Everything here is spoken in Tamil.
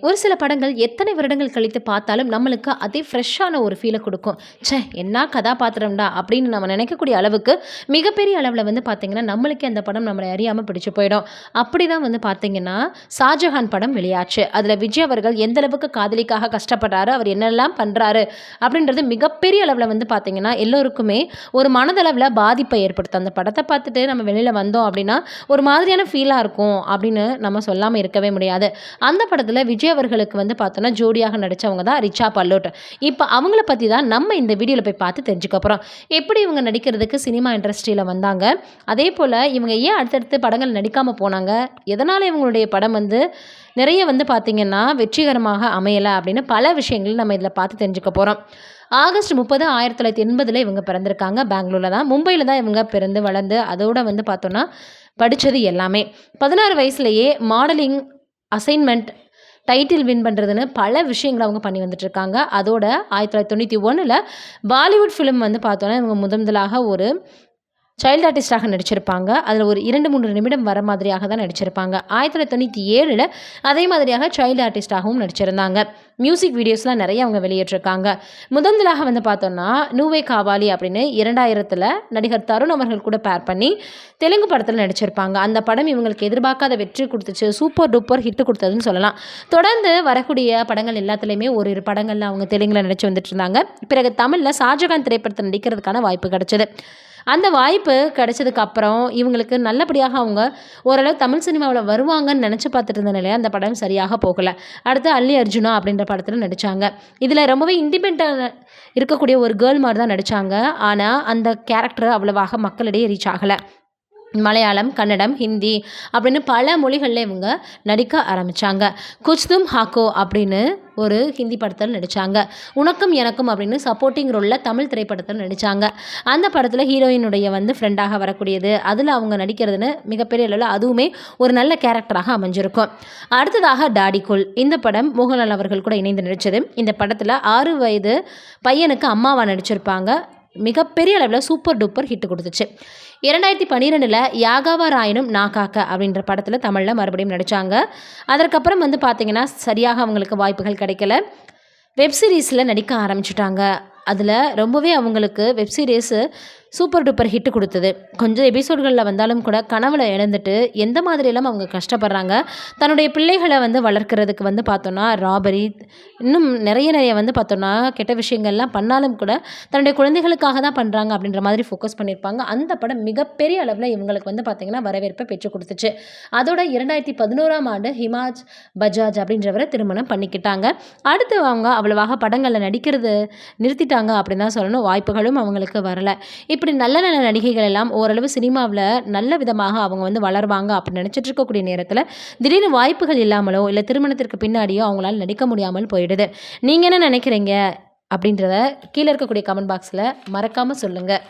ஒரு சில படங்கள் எத்தனை வருடங்கள் கழித்து பார்த்தாலும் நம்மளுக்கு அதே ஃப்ரெஷ்ஷான ஒரு ஃபீலை கொடுக்கும். ச்சே! என்ன கதாபாத்திரம்டா அப்படின்னு நம்ம நினைக்கக்கூடிய அளவுக்கு மிகப்பெரிய அளவில் வந்து பார்த்தீங்கன்னா, நம்மளுக்கே அந்த படம் நம்மளை அறியாமல் பிடிச்சு போயிடும். அப்படிதான் வந்து பார்த்தீங்கன்னா, ஷாஜஹான் படம் வெளியாச்சு. அதில் விஜய் அவர்கள் எந்த அளவுக்கு காதலிக்காக கஷ்டப்படுறாரு, அவர் என்னெல்லாம் பண்ணுறாரு அப்படின்றது மிகப்பெரிய அளவில் வந்து பார்த்தீங்கன்னா, எல்லோருக்குமே ஒரு மனதளவில் பாதிப்பை ஏற்படுத்தும். அந்த படத்தை பார்த்துட்டு நம்ம வெளியில் வந்தோம் அப்படின்னா, ஒரு மாதிரியான ஃபீலாக இருக்கும் அப்படின்னு நம்ம சொல்லாமல் இருக்கவே முடியாது. அந்த படத்தில் விஜய் அவர்களுக்கு வந்து பார்த்தோன்னா ஜோடியாக நடித்தவங்க தான் ரிச்சா பல்லோட். இப்போ அவங்கள பற்றி தான் நம்ம இந்த வீடியோவில் போய் பார்த்து தெரிஞ்சுக்க போகிறோம். எப்படி இவங்க நடிக்கிறதுக்கு சினிமா இண்டஸ்ட்ரியில் வந்தாங்க, அதே போல் இவங்க ஏன் அடுத்தடுத்து படங்கள் நடிக்காமல் போனாங்க, எதனால் இவங்களுடைய படம் வந்து நிறைய வந்து பார்த்திங்கன்னா வெற்றிகரமாக அமையலை அப்படின்னு பல விஷயங்கள் நம்ம இதில் பார்த்து தெரிஞ்சுக்க போகிறோம். ஆகஸ்ட் 30, 1980 இவங்க பிறந்திருக்காங்க. பெங்களூரில் தான், மும்பையில் தான் இவங்க பிறந்து வளர்ந்து அதோட வந்து பார்த்தோன்னா படித்தது எல்லாமே. 16 வயசுலேயே மாடலிங், அசைன்மெண்ட், டைட்டில் வின் பண்ணுறதுன்னு பல விஷயங்கள் அவங்க பண்ணி வந்துட்டுருக்காங்க. அதோட 1991 பாலிவுட் ஃபிலிம் வந்து பார்த்தோன்னா இவங்க முதலாக ஒரு சைல்டு ஆர்டிஸ்டாக நடிச்சிருப்பாங்க. அதில் ஒரு 2-3 நிமிடம் வர மாதிரியாக தான் நடிச்சிருப்பாங்க. 1997 அதே மாதிரியாக சைல்டு ஆர்டிஸ்டாகவும் நடிச்சிருந்தாங்க. மியூசிக் வீடியோஸ்லாம் நிறைய அவங்க வெளியிட்டிருக்காங்க. முதலாக வந்து பார்த்தோன்னா நூவே காவாலி அப்படின்னு 2000 நடிகர் தருண் அவர்கள் கூட பேர் பண்ணி தெலுங்கு படத்தில் நடிச்சிருப்பாங்க. அந்த படம் இவங்களுக்கு எதிர்பார்க்காத வெற்றி கொடுத்துச்சு, சூப்பர் டூப்பர் ஹிட் கொடுத்ததுன்னு சொல்லலாம். தொடர்ந்து வரக்கூடிய படங்கள் எல்லாத்துலேயுமே ஒரு படங்களில் அவங்க தெலுங்கில் நடிச்சு வந்துட்டு இருந்தாங்க. பிறகு தமிழில் ஷாஜகான் திரைப்படத்தில் நடிக்கிறதுக்கான வாய்ப்பு கிடைச்சது. அந்த வாய்ப்பு கிடைச்சதுக்கு அப்புறம் இவங்களுக்கு நல்லபடியாக அவங்க ஓரளவு தமிழ் சினிமாவில் வருவாங்கன்னு நினச்சி பார்த்துட்டு இருந்த நிலையில் அந்த படம் சரியாக போகலை. அடுத்து அல்லி அர்ஜுனா அப்படின்ற படத்தில் நடித்தாங்க. இதில் ரொம்பவே இண்டிபெண்ட்டாக இருக்கக்கூடிய ஒரு கேர்ள் மாதிரி தான் நடித்தாங்க. ஆனால் அந்த கேரக்டர் அவ்வளவாக மக்களிடையே ரீச் ஆகலை. மலையாளம், கன்னடம், ஹிந்தி அப்படின்னு பல மொழிகளில் இவங்க நடிக்க ஆரம்பித்தாங்க. குச் தும் ஹாக்கோ அப்படின்னு ஒரு ஹிந்தி படத்தில் நடித்தாங்க. உனக்கும் எனக்கும் அப்படின்னு சப்போர்ட்டிங் ரோலில் தமிழ் திரைப்படத்தில் நடித்தாங்க. அந்த படத்தில் ஹீரோயினுடைய வந்து ஃப்ரெண்டாக வரக்கூடியது, அதில் அவங்க நடிக்கிறதுன்னு மிகப்பெரிய அளவில் அதுவுமே ஒரு நல்ல கேரக்டராக அமைஞ்சிருக்கும். அடுத்ததாக டாடிக்குள், இந்த படம் மோகன்லால் அவர்கள் கூட இணைந்து நடித்தது. இந்த படத்தில் 6 வயது பையனுக்கு அம்மாவாக நடிச்சிருப்பாங்க. மிகப்பெரிய அளவில் சூப்பர் டூப்பர் ஹிட் கொடுத்துச்சு. 2012 யாகாவா ராயனும் நாகாக்க அப்படின்ற படத்தில் தமிழில் மறுபடியும் நடித்தாங்க. அதற்கப்புறம் வந்து பார்த்திங்கன்னா சரியாக அவங்களுக்கு வாய்ப்புகள் கிடைக்கல. வெப்சீரிஸில் நடிக்க ஆரம்பிச்சிட்டாங்க. அதில் ரொம்பவே அவங்களுக்கு வெப்சீரிஸு சூப்பர் டூப்பர் ஹிட்டு கொடுத்தது. கொஞ்சம் எபிசோடுகளில் வந்தாலும் கூட கனவுல இழந்துட்டு எந்த மாதிரியெல்லாம் அவங்க கஷ்டப்படுறாங்க, தன்னுடைய பிள்ளைகளை வந்து வளர்க்குறதுக்கு வந்து பார்த்தோன்னா ராபரி, இன்னும் நிறைய வந்து பார்த்தோன்னா கெட்ட விஷயங்கள்லாம் பண்ணாலும் கூட தன்னுடைய குழந்தைகளுக்காக தான் பண்ணுறாங்க அப்படின்ற மாதிரி ஃபோக்கஸ் பண்ணியிருப்பாங்க. அந்த படம் மிகப்பெரிய அளவில் இவங்களுக்கு வந்து பார்த்திங்கன்னா வரவேற்பை பெற்று கொடுத்துச்சு. அதோட 2011 ஹிமாஜ் பஜாஜ் அப்படின்றவரை திருமணம் பண்ணிக்கிட்டாங்க. அடுத்து அவங்க அவ்வளவாக படங்களில் நடிக்கிறது நிறுத்திட்டாங்க அப்படின்னு தான் சொல்லணும். வாய்ப்புகளும் அவங்களுக்கு வரலை. இப்படி நல்ல நல்ல நடிகைகள் எல்லாம் ஓரளவு சினிமாவில் நல்ல விதமாக அவங்க வந்து வளருவாங்க அப்படின்னு நினச்சிட்டு இருக்கக்கூடிய நேரத்தில் திடீர்னு வாய்ப்புகள் இல்லாமலோ இல்லை திருமணத்திற்கு பின்னாடியோ அவங்களால நடிக்க முடியாமல் போயிடுது. நீங்கள் என்ன நினைக்கிறீங்க அப்படின்றத கீழே இருக்கக்கூடிய கமெண்ட் பாக்ஸில் மறக்காமல் சொல்லுங்கள்.